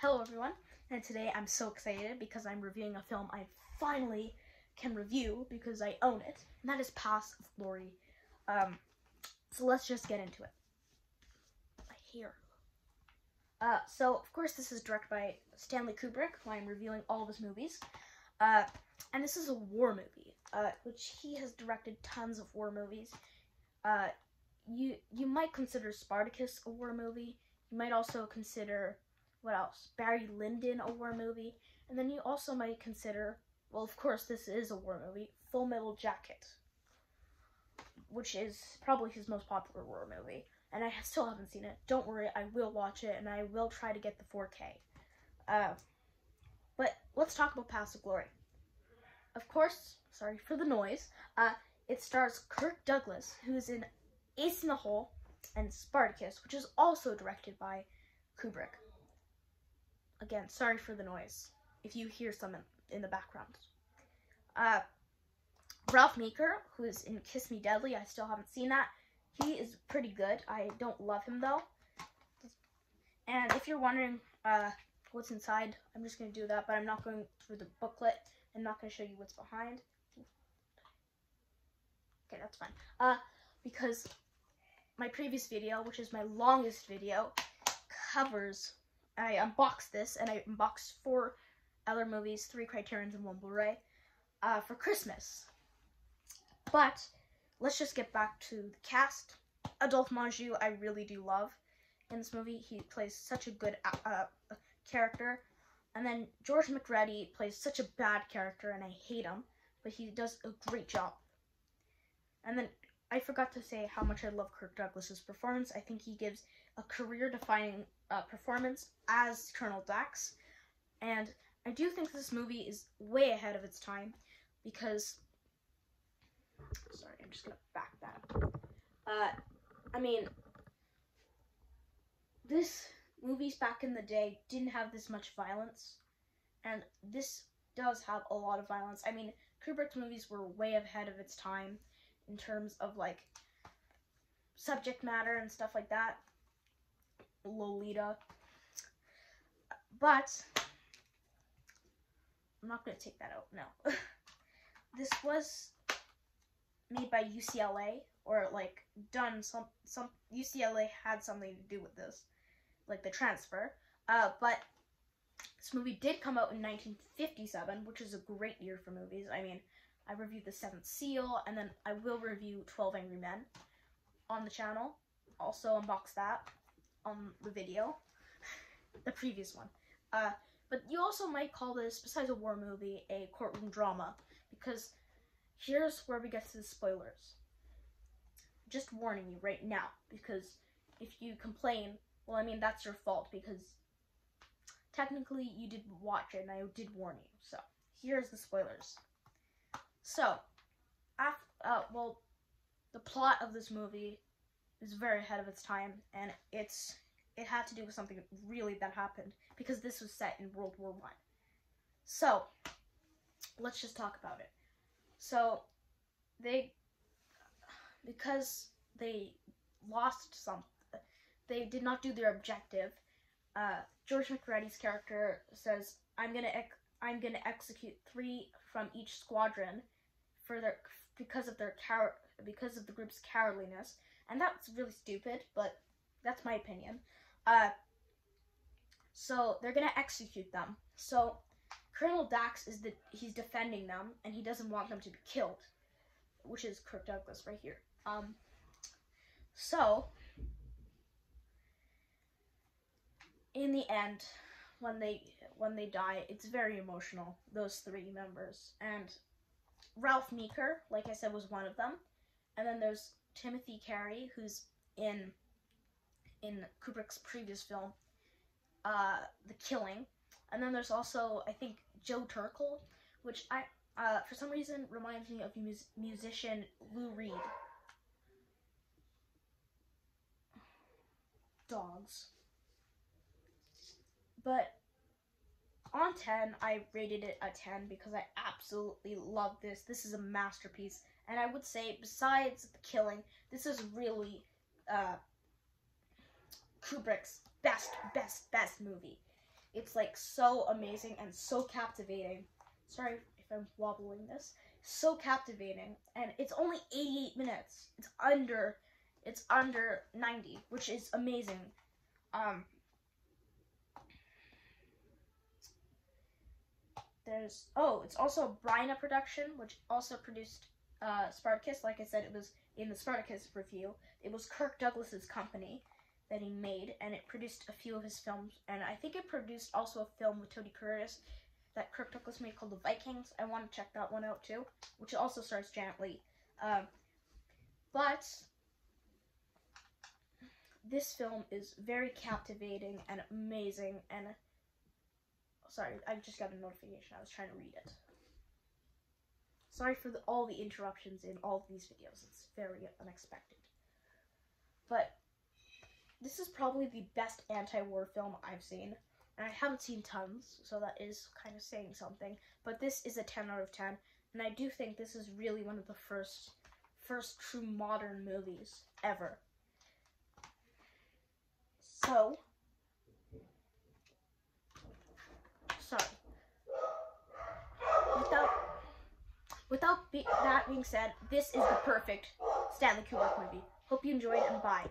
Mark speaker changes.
Speaker 1: Hello everyone, and today I'm so excited because I'm reviewing a film I finally can review because I own it, and that is Paths of Glory. So let's just get into it. So of course this is directed by Stanley Kubrick, who I'm reviewing all of his movies. And this is a war movie, which he has directed tons of war movies. You might consider Spartacus a war movie. You might also consider, what else? Barry Lyndon a war movie. And then you also might consider, well, of course this is a war movie, Full Metal Jacket, which is probably his most popular war movie. And I still haven't seen it. Don't worry, I will watch it, and I will try to get the 4K. But let's talk about Paths of Glory. Of course, sorry for the noise, it stars Kirk Douglas, who is in Ace in the Hole and Spartacus, which is also directed by Kubrick. Again, sorry for the noise, if you hear some in the background. Ralph Meeker, who is in Kiss Me Deadly, I still haven't seen that. He is pretty good. I don't love him, though. And if you're wondering what's inside, I'm just going to do that, but I'm not going through the booklet. I'm not going to show you what's behind. Okay, that's fine. Because my previous video, which is my longest video, covers... I unboxed this, and I unboxed 4 other movies, 3 Criterions and 1 Blu-ray, for Christmas. But let's just get back to the cast. Adolphe Menjou, I really do love in this movie. He plays such a good character. And then George McReady plays such a bad character, and I hate him, but he does a great job. And then I forgot to say how much I love Kirk Douglas's performance. I think he gives a career-defining performance as Colonel Dax. And I do think this movie is way ahead of its time because... Sorry, I'm just going to back that up. I mean, this movies back in the day didn't have this much violence, and this does have a lot of violence. I mean, Kubrick's movies were way ahead of its time in terms of, like, subject matter and stuff like that. Lolita. But I'm not going to take that out, no. This was made by UCLA, or, like, done some UCLA had something to do with this, like the transfer. But this movie did come out in 1957, which is a great year for movies. I mean, I reviewed The Seventh Seal, and then I will review 12 Angry Men on the channel. Also unbox that on the video, the previous one. But you also might call this, besides a war movie, a courtroom drama, because here's where we get to the spoilers. Just warning you right now, because if you complain, well, I mean, that's your fault, because technically you didn't watch it, and I did warn you. So, here's the spoilers. So, well, the plot of this movie is very ahead of its time, and it had to do with something really that happened, because this was set in World War I. So, let's just talk about it. So, because they lost they did not do their objective. George McReady's character says, "I'm gonna execute 3 from each squadron because of the group's cowardliness," and that's really stupid, but that's my opinion. So they're gonna execute them. So Colonel Dax he's defending them, and he doesn't want them to be killed, which is Kirk Douglas right here. So in the end, when they die, it's very emotional, those 3 members. And Ralph Meeker, like I said, was one of them. And then there's Timothy Carey, who's in Kubrick's previous film, The Killing. And then there's also, I think, Joe Turkel, which for some reason reminds me of musician Lou Reed. Dogs. But on 10, I rated it a 10 because I absolutely love this. This is a masterpiece. And I would say, besides The Killing, this is really Kubrick's best movie. It's like so amazing and so captivating. Sorry if I'm wobbling this. So captivating, and it's only 88 minutes. It's under 90, which is amazing. It's also a Bryna production, which also produced Spartacus. Like I said, it was in the Spartacus review. It was Kirk Douglas's company that he made, and it produced a few of his films. And I think it produced also a film with Tony Curtis that Kirk Douglas made called The Vikings. I want to check that one out too, which also stars Janet Leigh. But this film is very captivating and amazing, and sorry, I just got a notification. I was trying to read it. Sorry for all the interruptions in all of these videos. It's very unexpected. But this is probably the best anti-war film I've seen. And I haven't seen tons, so that is kind of saying something. But this is a 10 out of 10. And I do think this is really one of the first true modern movies ever. So, sorry. Without that being said, this is the perfect Stanley Kubrick movie. Hope you enjoyed, and bye.